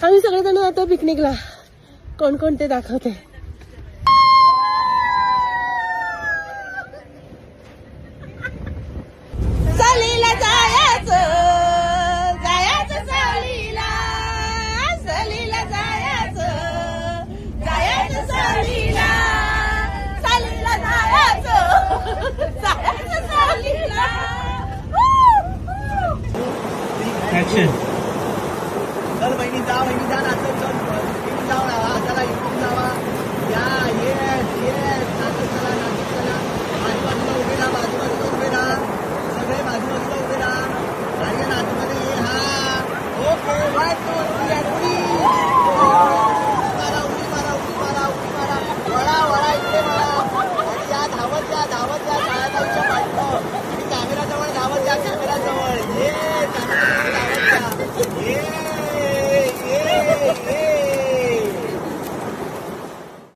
आम्ही सगळेजण आता पिकनिकला. कोण कोण ते दाखवते. सहलीला जायचं, जायचं सहलीला, सहलीला जायचं, जायचं सहलीला, सहलीला जायचं, जायचं सहलीला. ऍक्शन. चल बहिणी जा ना, चल इकडून जाऊ ना, चला इकडून जावा. या येस येस, नाचत चला. बाजूबाजूला उभे राहा, सगळे बाजूबाजूला उभे राहा. गाडी आतमध्ये ये. हा ओके.